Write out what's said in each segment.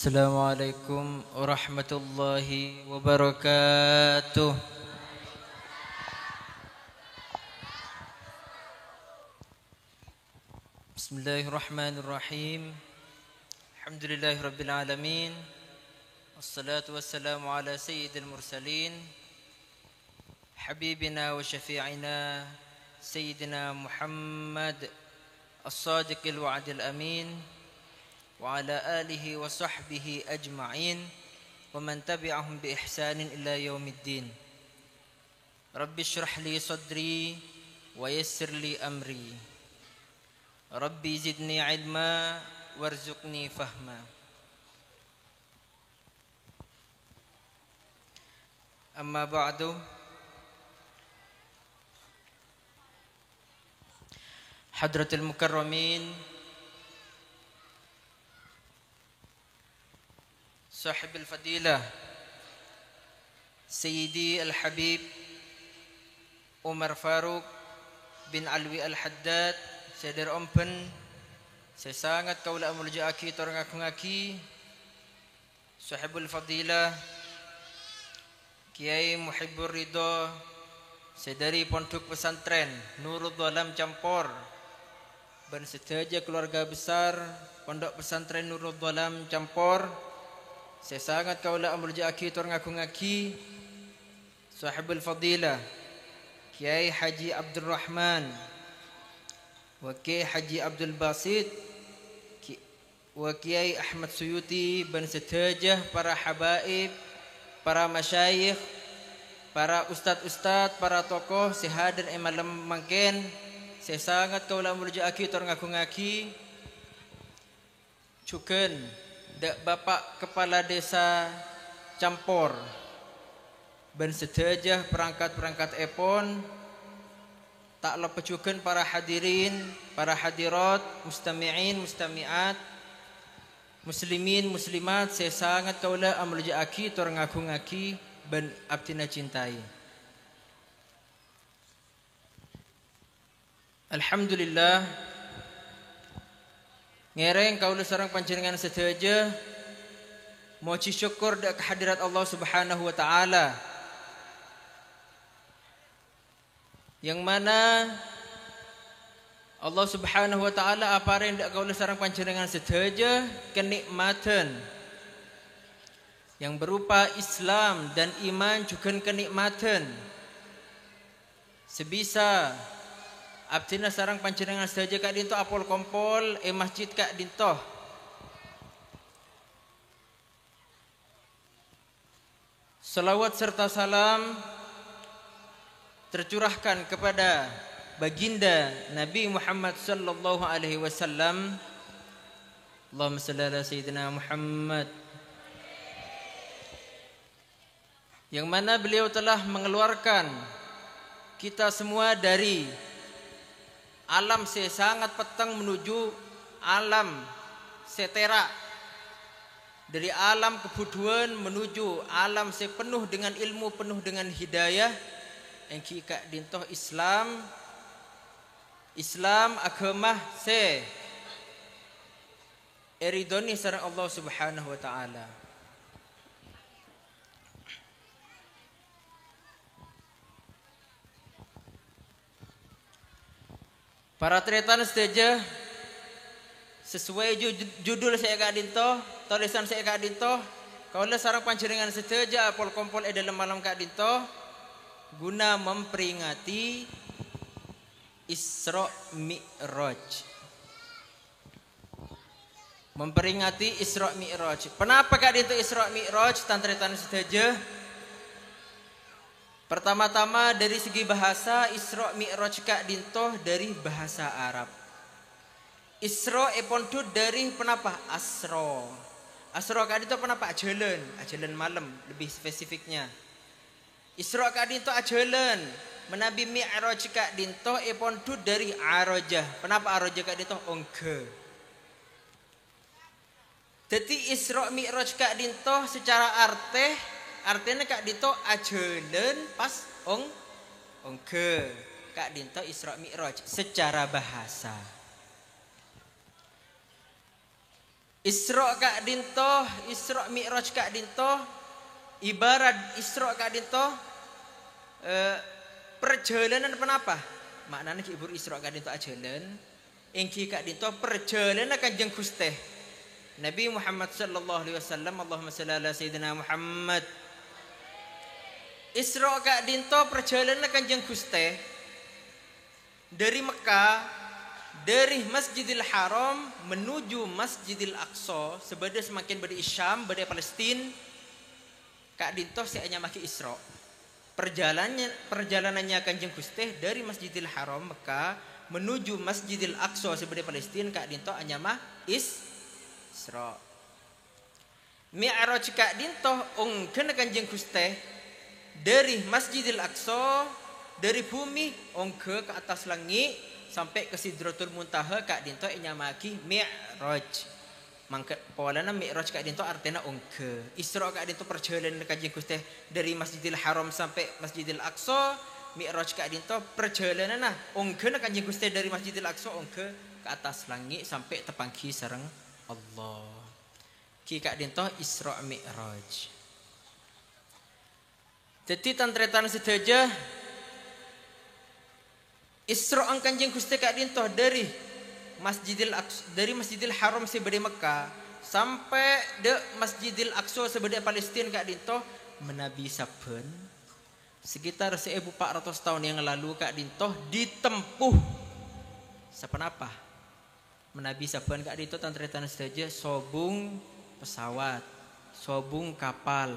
Assalamualaikum warahmatullahi wabarakatuh. Bismillahirrahmanirrahim. Alhamdulillahirabbil alamin. Wassalatu wassalamu ala sayyidil mursalin. Habibina wa syafi'ina sayyidina Muhammad as-sadiqil wa'dil amin. وعلى آله وصحبه أجمعين ومن تبعهم بإحسان إلى يوم الدين. رب اشرح لي صدري ويسر لي أمري. ربي زدني علما وارزقني فهما. أما بعد، حضرة المكرمين صاحب الفضيلة سيدي الحبيب Umar Faruq bin Alwi Al-Haddad, Sadar Ompen, saya sangat kaula amuljaaki torang ngaki Sahibul Fadilah Kiai Muhibbur Ridho, sedari Pondok Pesantren Nurul Dhalam Campor, dan sedaja keluarga besar Pondok Pesantren Nurul Dhalam Campor. Saya sangat kaula amuljaaki torang ngaki Sahibul Fadilah Kiai Haji Abdul Rahman wa Kiai Haji Abdul Basit wa Kiai Ahmad Suyuti, dan sedaja para habaib, para masyayikh, para ustad-ustad, para tokoh sehadir malam mangken. Saya sangat kaula amuljaaki torang ngaki cuken Bapak Kepala Desa Campor, dan sedajah perangkat-perangkat epon, tak lepecukan para hadirin, para hadirat, mustami'in, mustami'at, muslimin, muslimat. Saya sangat kaula amuljaaki torang ngaki ben abtina cintai. Alhamdulillah, ngereng kaula sareng panjenengan sedaja moci syukur dak kehadirat Allah Subhanahu wa taala, yang mana Allah Subhanahu wa taala aparen dak kaula sareng panjenengan sedaja kenikmatan yang berupa Islam dan iman, juga kenikmatan sebisa abdina sarang panjenengan saja kak dinto apol kompol masjid kak dinto. Salawat serta salam tercurahkan kepada baginda Nabi Muhammad sallallahu alaihi wasallam. Allahumma shalli ala sayyidina Muhammad, yang mana beliau telah mengeluarkan kita semua dari alam sangat petang menuju alam setera, dari alam kebuduan menuju alam penuh dengan ilmu, penuh dengan hidayah, yang kika dintoh Islam agama eridoni sareng Allah Subhanahu wa taala. Para tretan sedaja, sesuai judul saya kak dinto, tulisan saya kak dinto, kaula sareng panjenengan sedaja apol kompol dalam malam kak dinto guna memperingati Isra Mi'raj. Memperingati Isra Mi'raj. Kenapa kak dinto Isra Mi'raj tan tretan sedaja? Pertama-tama dari segi bahasa, Isra Mi'raj kak dintoh dari bahasa Arab. Isra epontud dari penapa? Asro. Asro kak dintoh penapa? Ajalan. Ajalan malam lebih spesifiknya. Isra kak dintoh ajalan. Menabi Mi'raj kak dintoh epontud dari arojah. Penapa arojah kak dintoh? Ongke. Jadi Isra Mi'raj kak dintoh secara artinya kak dinto ajalan pas ongke kak dinto Isra Mi'raj secara bahasa. Isra kak dinto, Isra Mi'raj kak dinto, ibarat Isra kak dinto perjalanan penapa? Maknanya ki ibur Isra kak dinto ajalan, engki kak dinto perjalanan Kanjeng Gusti Nabi Muhammad sallallahu alaihi wasallam. Allahumma shalli ala sayyidina Muhammad. Isra kak dinto perjalanan Kanjeng Gusti dari Mekah, dari Masjidil Haram menuju Masjidil Aqsa, sebada semakin bade Syam, bade Palestina. Kak dinto seanya maki Isra. Perjalanannya Kanjeng Gusti dari Masjidil Haram Mekah menuju Masjidil Aqsa sebade Palestina, kak dinto anya mah Isra. Mi'raj kak dinto ongkeun Kanjeng Gusti dari Masjidil Aqsa, dari bumi ongke ke atas langit sampai ke Sidratul Muntaha, kak dinto nyamaki Mi'raj. Mangke polana Mi'raj kak dinto artinya ongke. Isra kak dinto perjalanan Kanjeng Gusti dari Masjidil Haram sampai Masjidil Aqsa. Mi'raj kak dinto perjalanan ongke Kanjeng Gusti dari Masjidil Aqsa ongke ke atas langit sampai tepangki sareng Allah. Ki kak dinto Isra Mi'raj. Jadi tantretan sedaja Isra ang Kanjeng Gusti kak dinto dari Masjidil Haram sebade Mekah sampai de Masjidil Aqsa sebade Palestina kak dinto menabi saben sekitar 1400 tahun yang lalu kak dinto ditempuh sapenapa menabi saben kak dinto tantretan sedaja sobung pesawat, sobung kapal.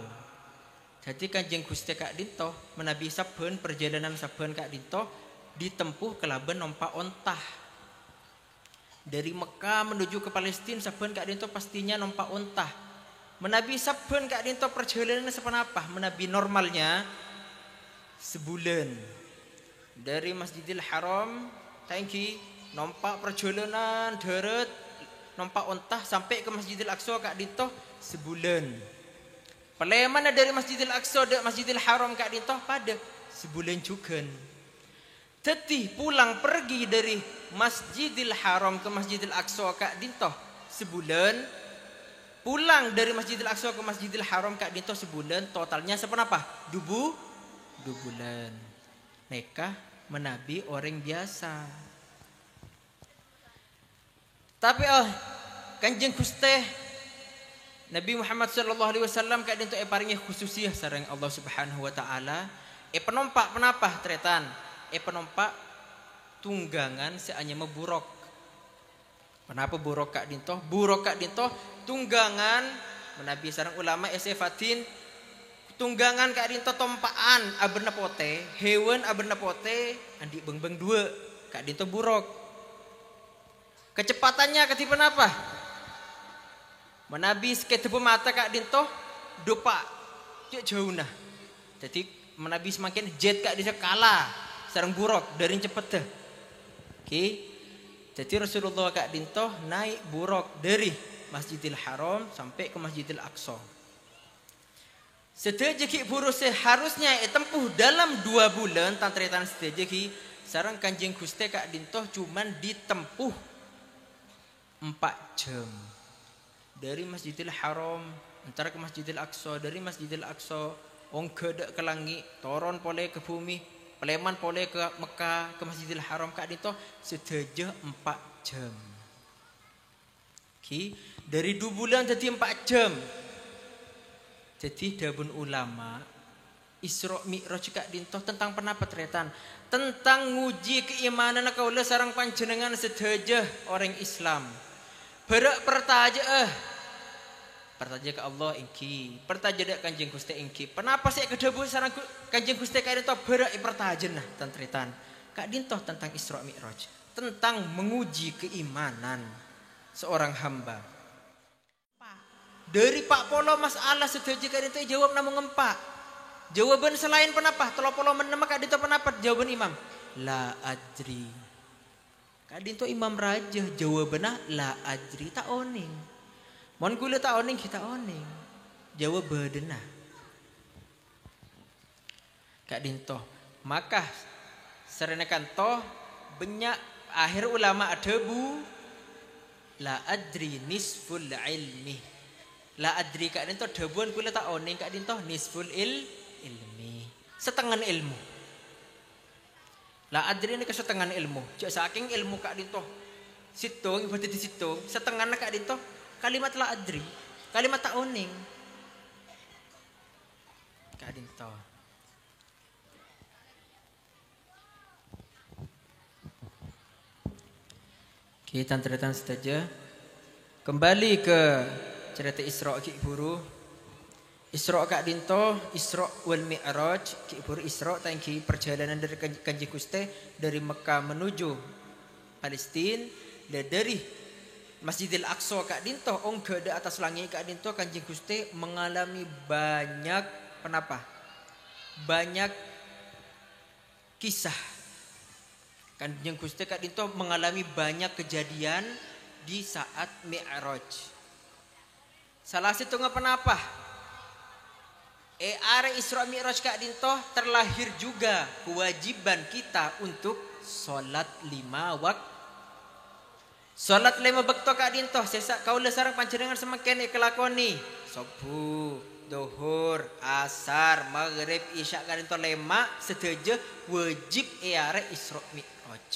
Jadi Kanjeng Gusti kak dinto menabi saben perjalanan saben kak dinto ditempuh kelaban numpak ontah. Dari Mekah menuju ke Palestina saben kak dinto pastinya numpak ontah. Menabi saben kak dinto perjalanan sepenapa? Menabi normalnya sebulan. Dari Masjidil Haram tangki numpak perjalanan darat numpak ontah sampai ke Masjidil Aqsa kak dinto sebulan. Peleman dari Masjidil Aqsa ke Masjidil Haram kak dinto pada sebulan juga. Tetih pulang pergi dari Masjidil Haram ke Masjidil Aqsa kak dinto sebulan. Pulang dari Masjidil Aqsa ke Masjidil Haram kak dinto sebulan. Totalnya sepenapa? 2 bulan. Mereka menabi orang biasa. Tapi Kanjeng Gusti Nabi Muhammad sallallahu alaihi wasallam kak dinto paringi khususiyah sareng Allah Subhanahu wa taala. Penompak penapa tretan? Penompak tunggangan seanya buruk. Kenapa buruk kak dinto? Buruk kak dinto tunggangan menabi sareng ulama esefatin tunggangan kak dinto tompaan aberna pote, hewan aberna pote andi beng-beng 2 kak dinto buruk. Kecepatannya ketipan apa? Menabi seketepu mata kak dinto dopa jauh nah. Jadi menabi semakin jet kak dinto kalah sareng buruk dari cepet dah. Oke. Jadi Rasulullah kak dinto naik buruk dari Masjidil Haram sampai ke Masjidil Aqsa. Sedaya ki buruk seharusnya tempuh dalam 2 bulan tantretan sedaya ki sareng Kanjeng Gusti kak dinto cuman ditempuh 4 jam. Dari Masjidil Haram antara ke Masjidil Aqsa, dari Masjidil Aqsa ongke ke langit, toron pole ke bumi. Peleman pole ke Mekah, ke Masjidil Haram kak dinto sedaja 4 jam. Ki dari 2 bulan jadi 4 jam. Jadi dabun ulama Isra Mi'raj kak dinto tentang penapa tretan? Tentang nguji keimanan kaula sareng panjenengan sedaja orang Islam. Berak pertaja pertaja ke Allah engki, pertaja dak Kanjeng Gusti engki. Kenapa sih kedabu sareng Kanjeng Gusti kak dinto berak pertajen nah tantretan. Kak dinto tentang Isra Mi'raj, tentang menguji keimanan seorang hamba. Dari Pak Polo masalah sedaja kak dinto jawab namun ngempak. Jawaban selain penapa? 30 menit kak dinto penapa? Jawaban imam. La adri. Kak dinto imam raja jawabanna la adri tak oning. Mon kula tak oning kita oning. Jawab bedena. Kak dinto. Maka serenekan toh banyak akhir ulama debu La adri nisful ilmi. La adri kak dinto debuan kula tak oning kak dinto nisful ilmi. Setengah ilmu. La adri ini kesetengah ilmu. Jak saking ilmu kak dinto. Situng ibadah di situng. Setengah kak dinto kalimat la adri. Kalimat tak oning. Kak dinto. Kita cerita saja. Kembali ke cerita Isra Ki Buru. Isra Kak Dinto, Isra wal Mi'raj, Ki Buru Isra tangki perjalanan dari Kanjeng Gusti dari Mekah menuju Palestina dan dari Masjidil Aqsa Kak Dinto ongke di atas langit Kak Dinto Kanjeng Gusti mengalami banyak penapa? Banyak kisah. Kanjeng Gusti Kak Dinto mengalami banyak kejadian di saat Mi'raj. Salah satu penapa? Are Isra Mi'raj Kak Dinto terlahir juga kewajiban kita untuk salat 5 waktu. Salat 5 waktu Kak Dinto sesak kaula sareng panjenengan semakin kelakoni. Subuh, Zuhur, Asar, Maghrib, Isya Kak Dinto 5 sedaja wajib are Isra Mi'raj.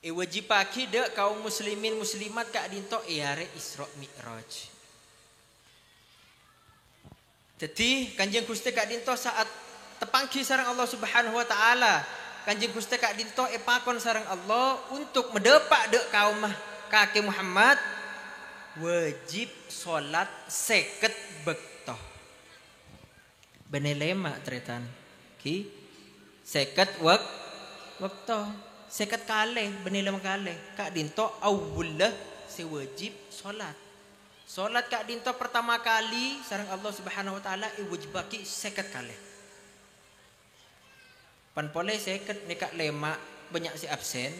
Wajib pagi dek kaum muslimin muslimat Kak Dinto are Isra Mi'raj. Jadi Kanjeng Gusti Kak Dinto saat tepanggi sareng Allah Subhanahu wa taala, Kanjeng Gusti Kak Dinto pakon sareng Allah untuk mendepak dek kaum kaki Muhammad wajib salat 50 bekto. Benelema tretan ki 50 waktu 50 kali benelema kali Kak Dinto awallah sewajib salat. Salat Kak Dinto pertama kali sareng Allah Subhanahu wa taala wajib baki 50 kali. Pan pole 50 nek lema banyak si absen.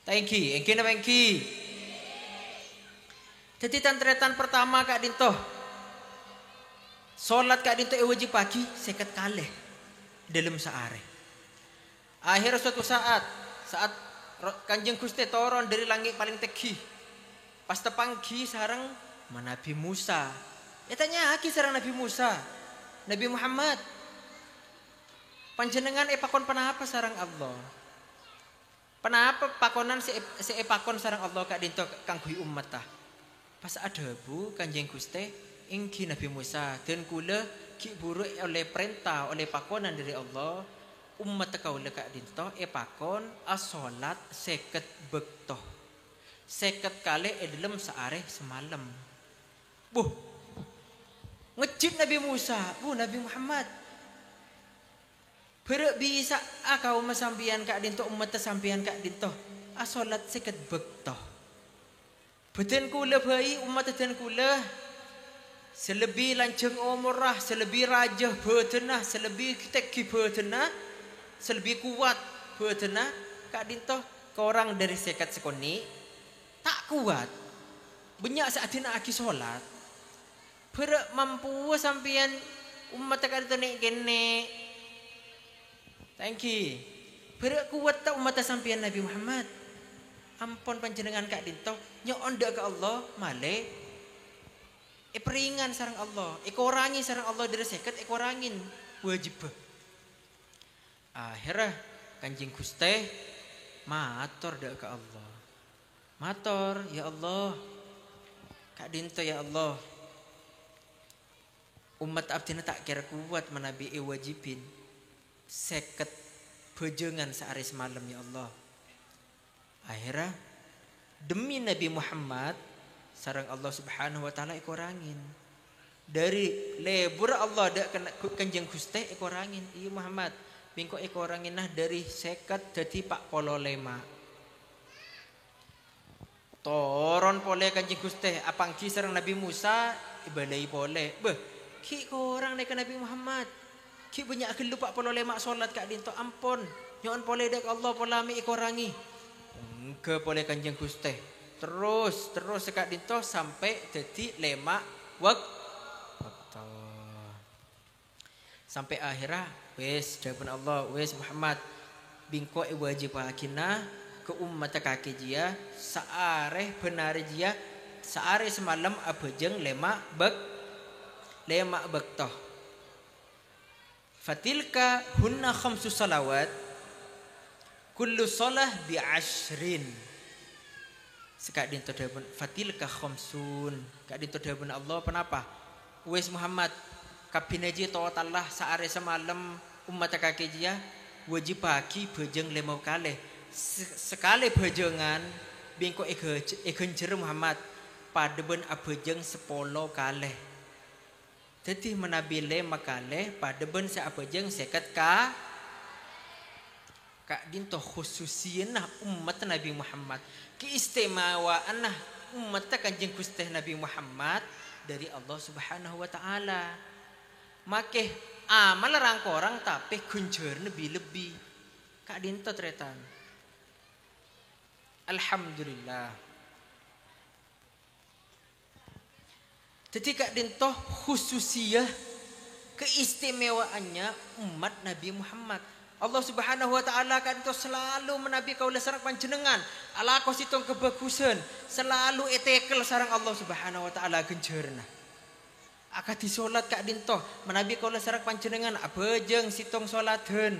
Thank you na thank you. Jadi tantretan pertama Kak Dinto. Salat Kak Dinto wajib baki 50 kali dalam sehari. Akhir suatu saat Kanjeng Gusti turun dari langit paling tinggi. Pas tepanggi sareng Nabi Musa. Tanya aki sareng Nabi Musa. Nabi Muhammad. Panjenengan pakon penapa sareng Allah? Penapa pakonan si pakon sareng Allah Kak Dinto kanggo umat tah? Pas ada bu Kanjeng Gusti ingki Nabi Musa dan kula ki buru oleh perintah oleh pakonan dari Allah umat kaula Kak Dinto pakon as-salat 50 bekto. 50 kali dalam sehari semalam. Ngejib Nabi Musa, Nabi Muhammad. Berak bisa kaum sampian Kak Dinto umat sampian Kak Dinto as-salat 50 bekto. Beten kula bayi umat beten kula selebih lanceng umurah, selebih rajah betenah, selebih teki betenah, selebih kuat betenah Kak Dinto ke orang dari sekat sekoni tak kuat. Banyak saat ini aki solat. Berak mampu sampian umat Kak Dinto nek kene. Thank you. Berak kuat tak umat sampian Nabi Muhammad. Ampun panjenengan Kak Dinto nyon dak ke Allah male peringan sareng Allah, kurangi sareng Allah dari seket kurangin wajib. Akhirnya Kanjeng Gusti matur dak ke Allah. Matur ya Allah. Kak Dinto ya Allah. Umat abdina tak kira kuat menabi wajibin. Seket bejengan sehari semalam ya Allah. Akhirnya demi Nabi Muhammad sareng Allah Subhanahu wa taala kurangin. Dari lebur Allah dak Kanjeng Gusti kurangin. Iya Muhammad, bingko kurangin nah dari 50 jadi 45. Toron pole Kanjeng Gusti apangki sareng Nabi Musa ibadai pole. Ki kurang nek Nabi Muhammad. Ki banyak gelu 45 salat Kak Dinto ampun. Nyon pole dak Allah pola mi kurangi. Ke pole Kanjeng Gusti. Terus Kak Dinto sampai jadi 5 waktu. Sampai akhirnya wes jawaban Allah wes Muhammad bingko wajib akina ke umat kaki dia saare benar dia saare semalam abejeng lemak bektoh. Fatilka hunna khamsu salawat kullu salah bi ashrin. Sekak dinto debun fatilka khamsun. Kak dinto debun Allah kenapa? Wes Muhammad kapinaji Allah saare semalam umat kaki dia wajib pagi bejeng lemau kali. Sekali bejengan bingko egenjer Muhammad pada ben abejeng 10 kali. Jadi menabile makale pada ben se abejeng 50 ka. Kak dinto khususieun umat Nabi Muhammad. Keistimewaan umat Kanjeng Gusti Nabi Muhammad dari Allah Subhanahu wa taala. Make amal rangkorang tapi kunjur lebih-lebih. Kak dinto tretan. Alhamdulillah. Jadi kak dintoh khususiyah keistimewaannya umat Nabi Muhammad. Allah Subhanahu wa taala kak dintoh selalu menabi kaula sareng panjenengan. Ala kos itong kebagusan selalu etekel sareng Allah Subhanahu wa taala genjeurna. Akadi salat kak dintoh menabi kaula sareng panjenengan abejeng sitong saladeun.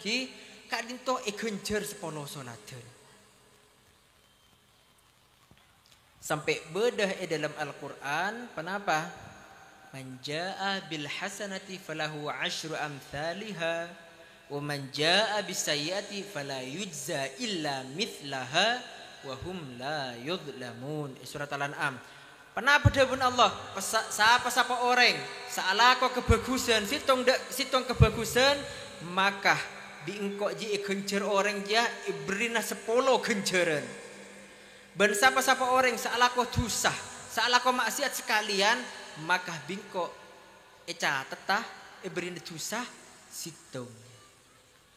Ki kak dintoh genjer 10 saladeun. Sampai bedah dalam Al-Quran. Kenapa? Man jaa bil hasanati falahu asyru amthaliha wa man jaa bis sayyiati fala yujza illa mithlaha wa hum la yudlamun. Surat Al-An'am. Kenapa dawuh Allah? Siapa orang salako kebagusan sitong kebagusan maka diengkok ji genjer orang dia ibrina 10 genjeran. Ben siapa orang salako dosa, salako maksiat sekalian maka bingko catetah beri dosa situng.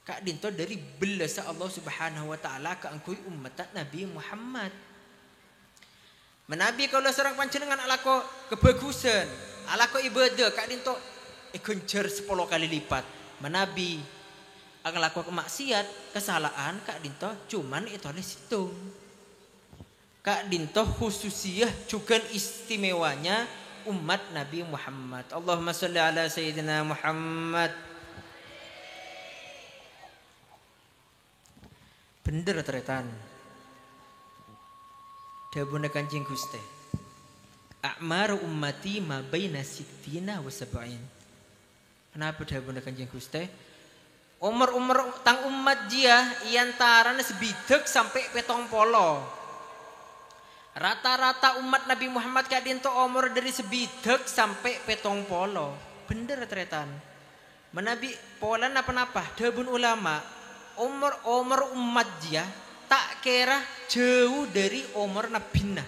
Kak dinto dari belas Allah Subhanahu wa taala ka angkui umat Nabi Muhammad. Menabi kalau seorang panjenengan alako kebagusan, alako ibadah kak dinto genjer 10 kali lipat. Menabi alako kemaksiat, kesalahan kak dinto cuman itu situng. Kak dintoh khususiyah juga istimewanya umat Nabi Muhammad. Allahumma sholli ala sayyidina Muhammad. Bener teretan. Dabuna Kanjeng Gusti. A'mar ummati ma baina sittina wa sab'in. Kenapa dabuna Kanjeng Gusti? Umur tang umat dia iantarane sebidek sampai 70. Rata-rata umat Nabi Muhammad kadinto umur dari sebidek sampai 70. Bener tretan. Menabi polan apa-apa. Dabun ulama umur umat dia tak kira jauh dari umur nabina.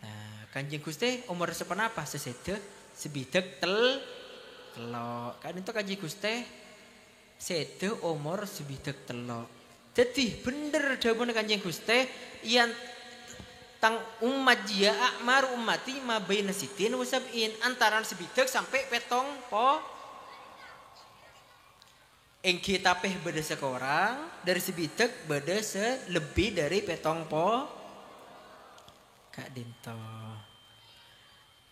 Nah, Kanjeng Gusti umur sepenapa sesede sebidek telok. Kadinto Kanjeng Gusti sede umur sebidek telok. Jadi bener dabun Kanjeng Gusti yang tang umat dia akmar ummati ma baina sitin wa sab'in antara sebidek sampai 70 po. Engki tapeh beda sekorang dari sebidek beda lebih dari 70 po. Kak dinto.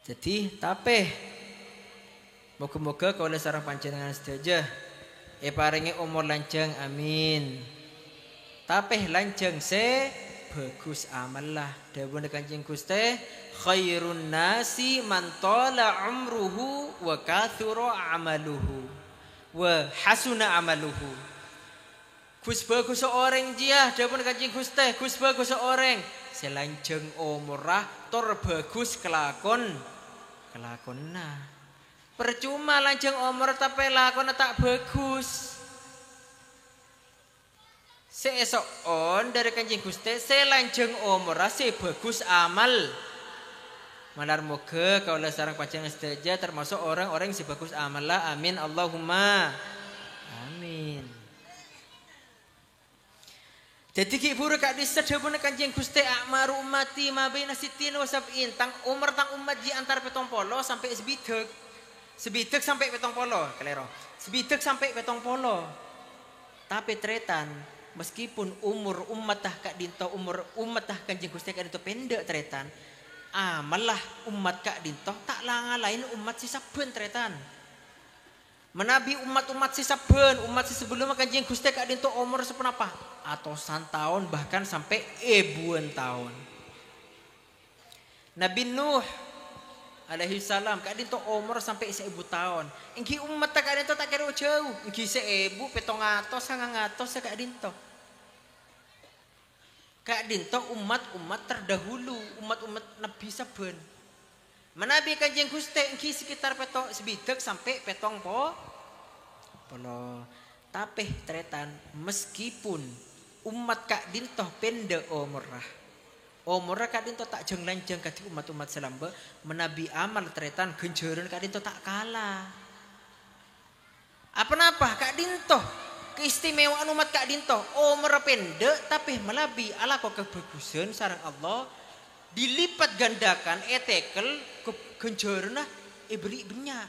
Jadi tapeh moga-moga kaula sareng panjenengan sedaya paringi umur lanjang amin. Tapeh lanjang bagus amal lah. Dawuh Kanjeng Gusti khairun nasi man tala umruhu wa kathura amaluhu wa hasuna amaluhu. Gus bagus orang dia dawuh Kanjeng Gusti Gus bagus orang selanjeng umurah tor bagus kelakonna. Percuma lanjeng umur tapi lakon tak bagus. Seesok on dari Kanjeng Gusti selanjeng umur se bagus amal. Malar moga kaula sareng panjenengan sedaya termasuk orang-orang yang bagus amal lah. Amin Allahumma amin. Jadi ki buru kak disedhepun Kanjeng Gusti akmaru ummati ma baina sittin wa sab'in tang umur tang umat di antar 70 sampai sebidek. Sebidek sampai 70 kelero. Sebidek sampai 70. Tapi tretan meskipun umur ummatah kak dinto umur ummatah Kanjeng Gusti kak dinto pendek tretan, malah umat kak dinto tak lain umat si saben tretan. Menabi umat-umat si saben, umat si sebelum Kanjeng Gusti kak dinto umur sepenapa? Atusan tahun bahkan sampai ribuan tahun. Nabi Nuh alaihi salam kak dinto umur sampai 1000 tahun. Engki umat kak dinto tak kira jauh. Engki 1000 700 900 kak dinto. Kak dinto umat-umat terdahulu, umat-umat Nabi saben. Menabi Kanjeng Gusti engki sekitar petong sebidak sampai petong polo. Tapi tretan meskipun umat kak dinto pendek umurah. Umurah kak dinto tak jenglanjang kati umat-umat selamba. Menabi amal tretan genjeran kak dinto tak kalah. Apa kak dinto? Keistimewaan umat kak dinto umur pendek tapi melabi ala kok kebagusan sarang Allah dilipat gandakan etekel genjarna ibri ibnya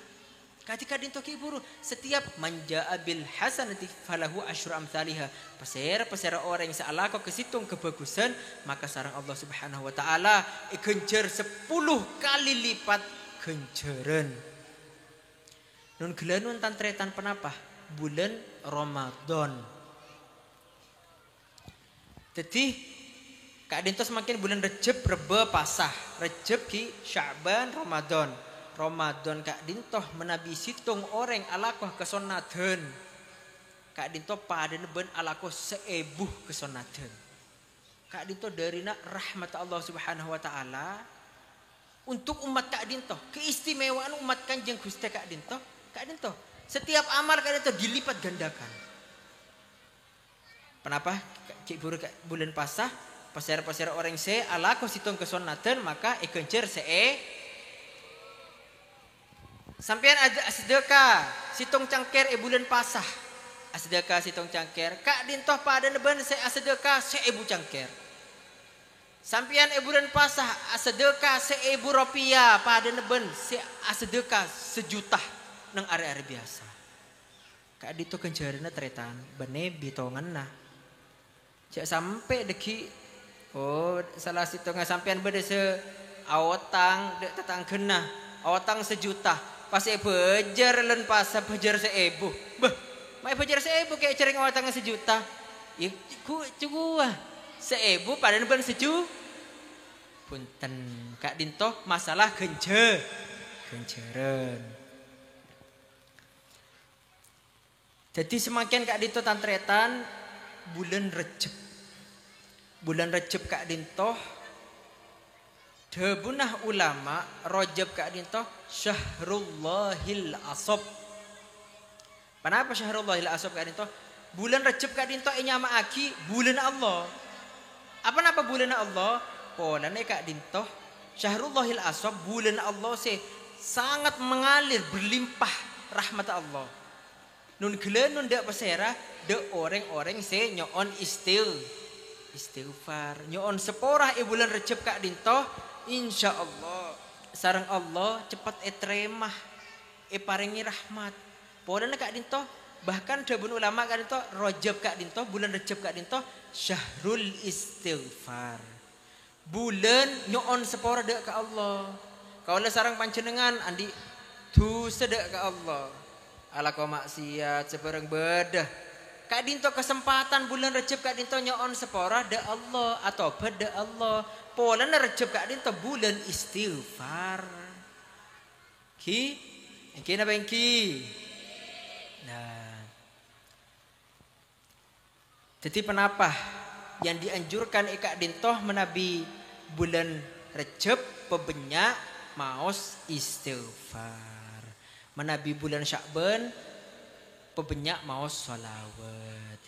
ketika dinto kiburu setiap manja abil hasanati falahu asyru amsalihha pasera orang yang salah kok kesitung kebagusan maka sarang Allah Subhanahu wa taala genjar 10 kali lipat genjaran nun gelanun tantretan penapa bulan Ramadan. Jadi kak dinto semakin bulan Rejab Reba Pasah, Rejab ki Sya'ban Ramadan. Ramadan kak dinto menabi situng orang alakoh kesonaden. Kak dinto pada neben alakoh 1000 kesonaden. Kak dinto darina rahmat Allah Subhanahu wa taala untuk umat kak dinto, keistimewaan umat Kanjeng Gusti kak dinto setiap amal kak dinto dilipat gandakan. Kenapa? Cik bulan pasah pasir orang se ala ko situng kesunatan maka ikencer sampean ada sedekah situng cangker bulan pasah sedekah situng cangker kak dintoh pada neben se sedekah 1000 cangker sampean bulan pasah sedekah 1000 rupiah pada neben se sedekah 1 juta nang are-are biasa kak dito kenjarna tretan bene bitongan nah cak sampai deki salah situ nggak sampean beda se awatang dek tetang kena awatang 1 juta pas bejar len pas bejar 1000 bah mai bejar 1000 kayak cering awatang 1 juta ya ku cua 1000 pada ben 1 juta punten kak dinto masalah genjeran jadi semakin kak dinto tantretan bulan Rejab kak dinto debunah ulama Rajab kak dinto Syahrullahil Asab. Kenapa Syahrullahil Asab kak dinto? Bulan Rejab kak dinto nyama aki bulan Allah. Apa napa bulan Allah? Polane kak dinto Syahrullahil Asab bulan Allah sangat mengalir berlimpah rahmat Allah. Nun gelenun dak pasera de orang-orang nyoon istighfar nyoon seporah bulan Rejab kak dinto insyaallah sareng Allah cepat etremah paringi rahmat podana kak dinto bahkan debun ulama kak dinto Rajab kak dinto bulan Rejab kak dinto syahrul istighfar bulan nyoon seporah dek ka Allah kaula sareng panjenengan andi tu sedek ka Allah ala ko maksiat sebareng bedah kak dinto kesempatan bulan Rejab kak dinto nyoon sepora da Allah atau beda Allah pola Rejab kak dinto bulan istighfar ki na bengki nah jadi kenapa yang dianjurkan kak dinto menabi bulan Rejab pebenyak maos istighfar menabi bulan Sya'ban pebenyak mau sholawat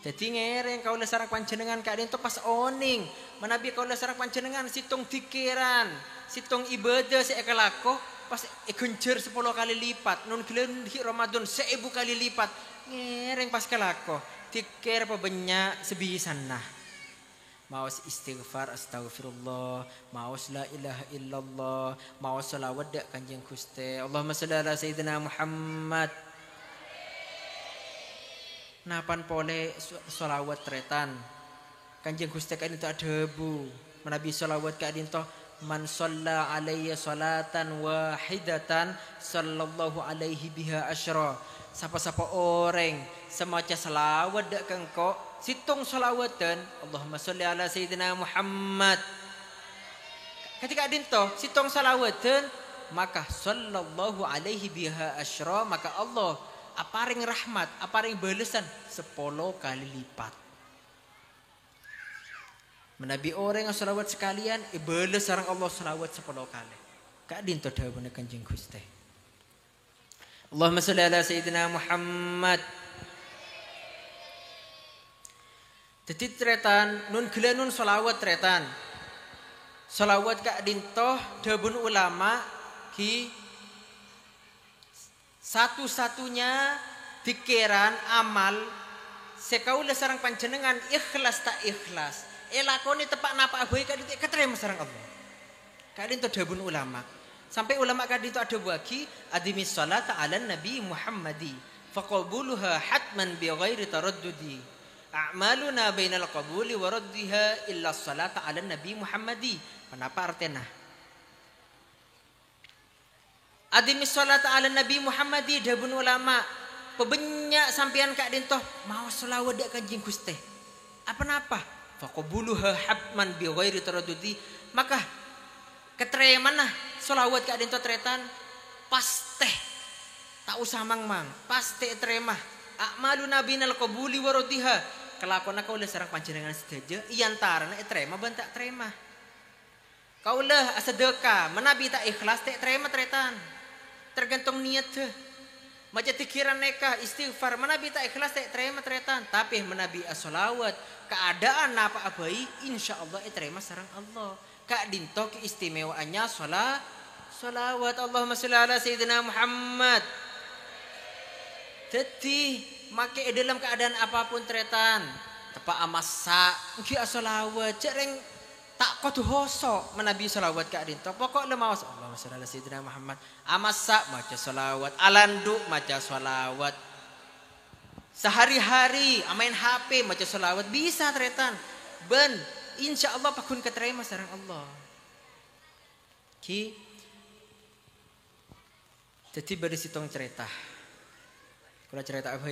jadi ngereng kau sarang panjenengan kak dinto pas oning menabi kau sarang panjenengan situng pikiran situng ibadah seekalako pas genjer 10 kali lipat nun gelen di Ramadan 1000 kali lipat ngereng pas kalako tikir pebenyak sebisan nah maus istighfar astagfirullah maus la ilaha illallah maus sholawat dak Kanjeng Gusti Allahumma shalli ala sayyidina Muhammad napan pole solawat tretan Kanjeng Gusti kadin to adebu menabi solawat kadin to man shalla alayya salatan wahidatan sallallahu alaihi biha asyra sapa-sapa orang semaca selawat dak kengko situng solawatan Allahumma sholli ala sayyidina Muhammad ketika kadin to situng solawatan maka sallallahu alaihi biha asyra maka Allah aparing rahmat aparing balesan 10 kali lipat menabi orang yang salawat sekalian ibalas sareng Allah salawat 10 kali kak dinto dawuh Kanjeng Gusti Allahumma sholli ala sayyidina Muhammad dadi tretan nun gelanun salawat tretan salawat kak dinto dawuh ulama ki satu-satunya pikiran amal sekaula sareng panjenengan ikhlas tak ikhlas lakoni tepak napa aboy kadin keterima sareng Allah. Kadin to dawuh ulama. Sampai ulama kadin to ada bagi adimis salata ala nabi Muhammadi faqabuluha hatman bi ghairi taraddudi. A'maluna bainal qabuli wa raddiha illa salata ala nabi Muhammadi. Kenapa artinya? Adimis salata ala nabi Muhammadi dawuh ulama. Pebenyak sampean kadin to mau selawat dak Kanjeng Gusti. Apa napa? Faqabuluha hatman bi ghairi taraddudi maka keteremana selawat ka dinto tretan pasti tak usah mangmang pasti terima a'maluna binal qabuli wa raddiha kelakon kaula sareng panjenengan sedaja iantarana terima ban tak terima kaula sedekah menabi tak ikhlas tak terima tretan tergantung niat teh maca pikiran neka istighfar menabi tak ikhlas tak terima tretan tapi menabi as-salawat keadaan apa abai insyaallah terima sareng Allah kak dinto keistimewaannya salawat Allahumma sholli ala sayyidina Muhammad jadi make dalam keadaan apapun tretan tepak amasa engki as-salawat cereng tak kudu hoso menabi salawat kak dinto pokok lemawas Allahumma sholli ala sayyidina Muhammad amasa maca salawat alandu maca salawat sehari-hari main HP maca selawat bisa tretan ben insyaallah pakun keterima sareng Allah ki jadi bade sitong cerita kula cerita apa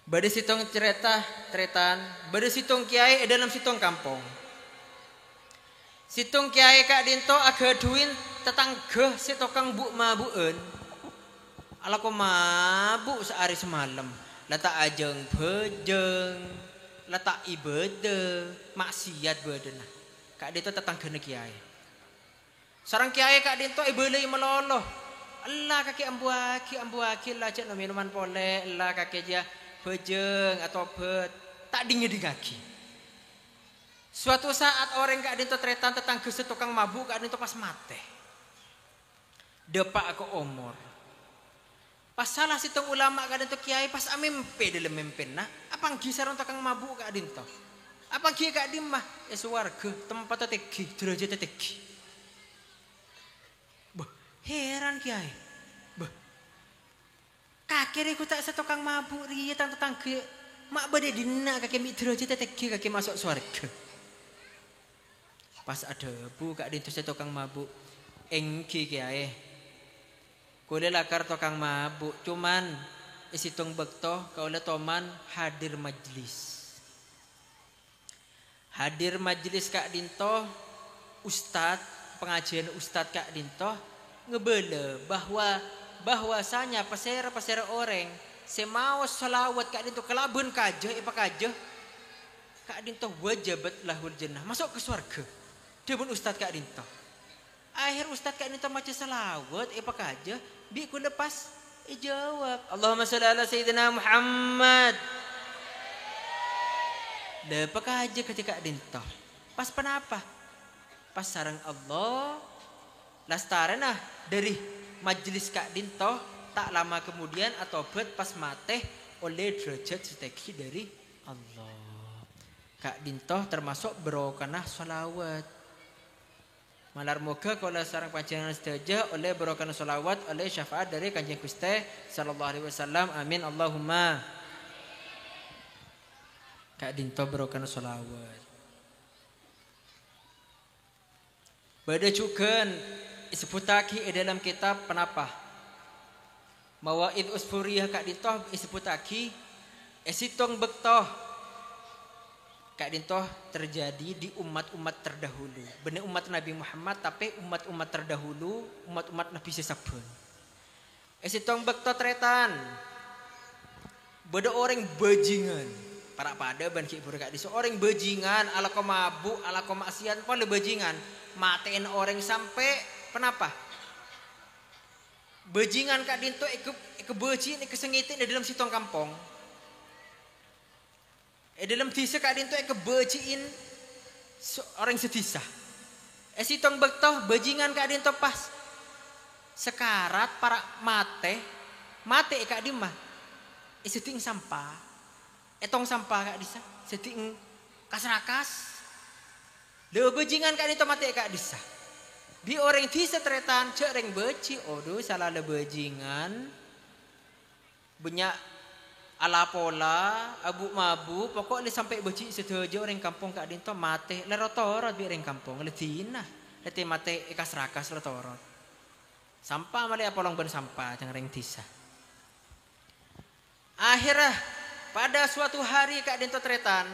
bade sitong cerita tretan bade sitong kiai dalam sitong kampung sitong kiai kak dinto aga duin tetangga si tokang bu mabueun ala ko mabuk sehari semalam letak ajeng bejeng letak ibadah maksiat bedena kak dito tetanggane kiai sareng kiai kak dito ibelei meloloh Allah kaki ambuaki lah cek minuman pole Allah kaki dia bejeng atau bet tak dingin di kaki suatu saat orang kak dito tretan tetangga setukang mabuk kak dito pas mate depak ke umur pas salah situng ulama kadang tu kiai pas amempe dalam mempin nah apa gisaron tukang mabuk kak dinto apa kia kak dimah warga tempat tegi derajat tegi bah heran kiai bah kakek aku tak setukang mabuk ria tetangga mak bade dina kakek mi derajat tegi kakek masuk surga pas ada bu kak dinto setukang mabuk engki kiai kule lakar tokang mabuk cuman isitung bekto kaula toman hadir majlis kak dinto ustad pengajian ustad kak dinto ngebele bahwasanya pasera orang semau salawat kak dinto kelabun kajah ipa kajah kak dinto wajabat lahul jannah masuk ke surga dia pun ustad kak dinto akhir ustad kak dinto maca salawat ipa kajah bi ku lepas jawab Allahumma sholli ala sayyidina Muhammad lepas aja ketika dinto pas penapa pas sareng Allah lastarana dari majelis kak dinto tak lama kemudian atau bet pas mate oleh derajat seteki dari Allah kak dinto termasuk berokana sholawat malar moga kalau sarang panjenengan sedaja oleh berokana sholawat oleh syafaat dari Kanjeng Gusti sallallahu alaihi wasallam amin Allahumma Kak dinto berokan solawat. Bada juga disebutaki dalam kitab penapa. Mawaid usfuriyah Kak dinto disebutaki esitong bektoh Kak dinto terjadi di umat-umat terdahulu. Benar umat Nabi Muhammad tapi umat-umat terdahulu, umat-umat Nabi sesabun. Esitong bektoh tretan. Bada orang bajingan. Para pada ban ki Kak di seorang bajingan ala ko mabuk ala ko maksiat pole bajingan matiin orang sampai kenapa bajingan Kak dinto ke beci ke sengitin di dalam sitong kampung dalam desa Kak dinto ke beciin orang setisa sitong bektoh bajingan Kak dinto pas sekarat para mate Kak dimah seting sampah etong sampah Kak disa seting kasrakas de bajingan Kak dinto mate Kak disa di orang disa tretan cek reng beci odo salah le bajingan banyak ala pola abu mabu pokok le sampai beci setuju orang kampung Kak dinto mate le rotorot bi orang kampung le dina le mate kasrakas rotorot sampah male apolong ben sampah jang reng disa akhirnya pada suatu hari Kak dinto tretan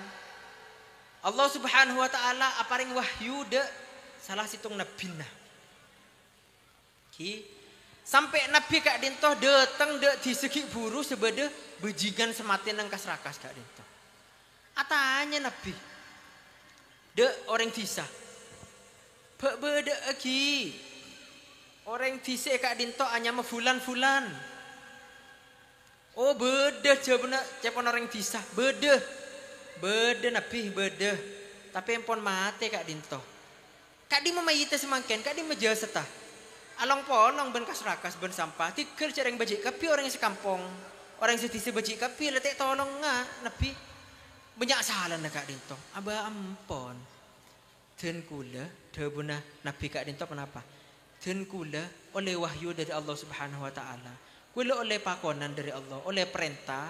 Allah Subhanahu wa taala aparing wahyu de salah situng nabina. Ki sampai nabi Kak dinto datang de di segi buru sebede bajingan sematin nang kasrakas Kak dinto. Atanya nabi de orang disa. Bede aki orang disa Kak dinto hanya fulan-fulan. Oh beda jawabna cepon orang disah beda nabi beda tapi empon mate Kak dinto Kak di memayite semangken Kak di meja setah along polong ben kasrakas ben sampah tikel cereng bajik kapi orang sekampung orang setisi bajik kapi letek tolong nga nabi banyak salah na Kak dinto aba ampon den kula debuna nabi Kak dinto kenapa den kula oleh wahyu dari Allah Subhanahu wa taala kula oleh pakonan dari Allah, oleh perintah.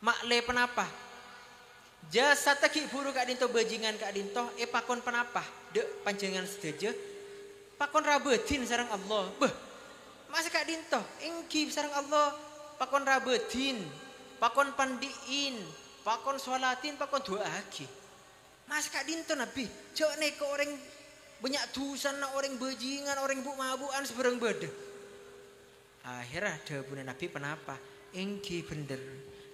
Makle penapa? Jasa taki buru Kak dinto bajingan Kak dinto, pakon penapa? Dek panjangan sedaja. Pakon rabetin sarang Allah. Beh, masa Kak dinto, engki sarang Allah. Pakon rabetin, pakon pandiin, pakon sholatin, pakon doa lagi. Masa Kak dinto nabi, cok ke orang banyak tusan na orang bajingan, orang bu mabuan seberang beda. Akhirnya debuna nabi penapa engki bener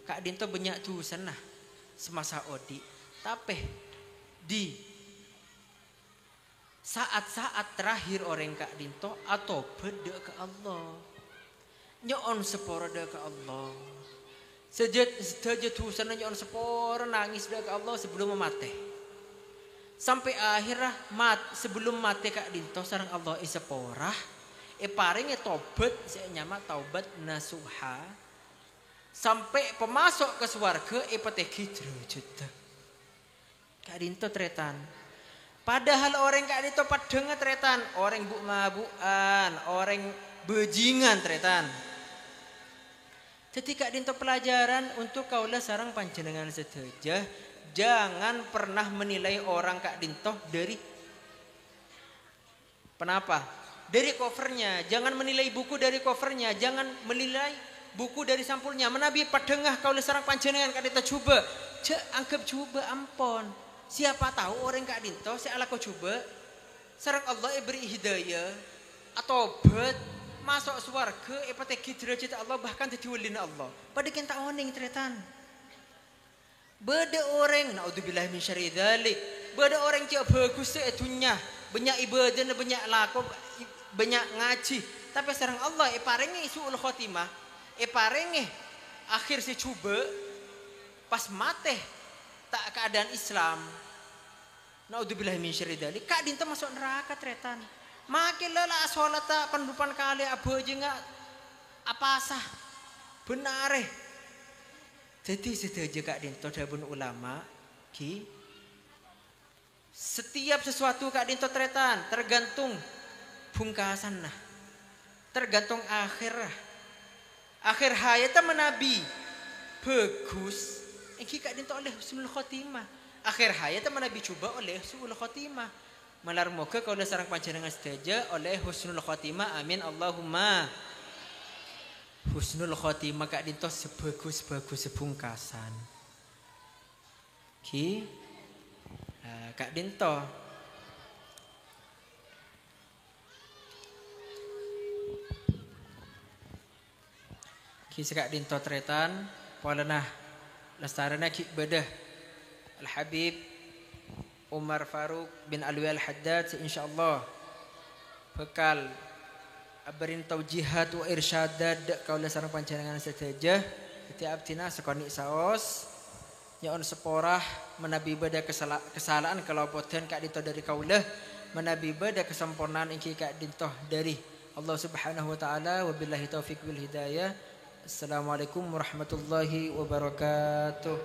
Kak dinto banyak tusan nah semasa odi tapi di saat-saat terakhir orang Kak dinto atau beda ke Allah nyon seporo de ke Allah sejak tusan nyon seporo nangis de ke Allah sebelum mati sampai akhirnya sebelum mati Kak dinto sareng Allah seporah paring tobat saya nyama taubat nasuha sampai pemasok ke swarga pateki derajat Kak dinto tretan padahal orang Kak dinto padeng tretan orang bu mabuan orang bajingan tretan jadi Kak dinto pelajaran untuk kaulah sarang panjenengan sedaja jangan pernah menilai orang Kak dinto dari penapa dari covernya, jangan menilai buku dari covernya, jangan menilai buku dari sampulnya. Menabi padengah kau sarang panjenengan Kak dinto coba, anggap coba ampon. Siapa tahu orang Kak dinto si ala kau coba, sarang Allah beri hidayah atau bet masuk surga, pateki derajat Allah bahkan jadi walina Allah. Pada kita oning tretan. Beda orang, naudzubillah min syarri dzalik. Beda orang cak bagus sedunya, banyak ibadah, banyak laku, banyak ngaji tapi sareng Allah paringi suul khotimah paringi akhir si coba pas mate tak keadaan Islam naudzubillah min syarri dzalik Kak dinto masuk neraka tretan makin lelah salat pendupan kali abu aja apa sah benar jadi sedaja Kak dinto dabun ulama ki setiap sesuatu Kak dinto tretan tergantung pungkasan nah tergantung akhir hayat menabi bagus engki kak dinto oleh husnul khotimah. Akhir hayat Nabi cuba oleh husnul khotimah. Malar moga kaula sareng panjenengan sedaya oleh husnul khotimah. Amin Allahumma. Husnul khotimah kak dinto sebagus-bagus sebungkasan. Ki kak dinto ki sekak dinto tretan polanah lestarana ki bedah Al Habib Umar Faruk bin Alwi Al Haddad insyaallah bekal abarin taujihat wa irsyadat kaula sareng panjenengan sedaya setiap tina sekoni saos nyaon seporah menabi beda kesalahan kalau boten kak dintoh dari kaulah menabi beda kesempurnaan ingki kak dintoh dari Allah Subhanahu wa taala wabillahi taufik wal hidayah. Assalamualaikum warahmatullahi wabarakatuh.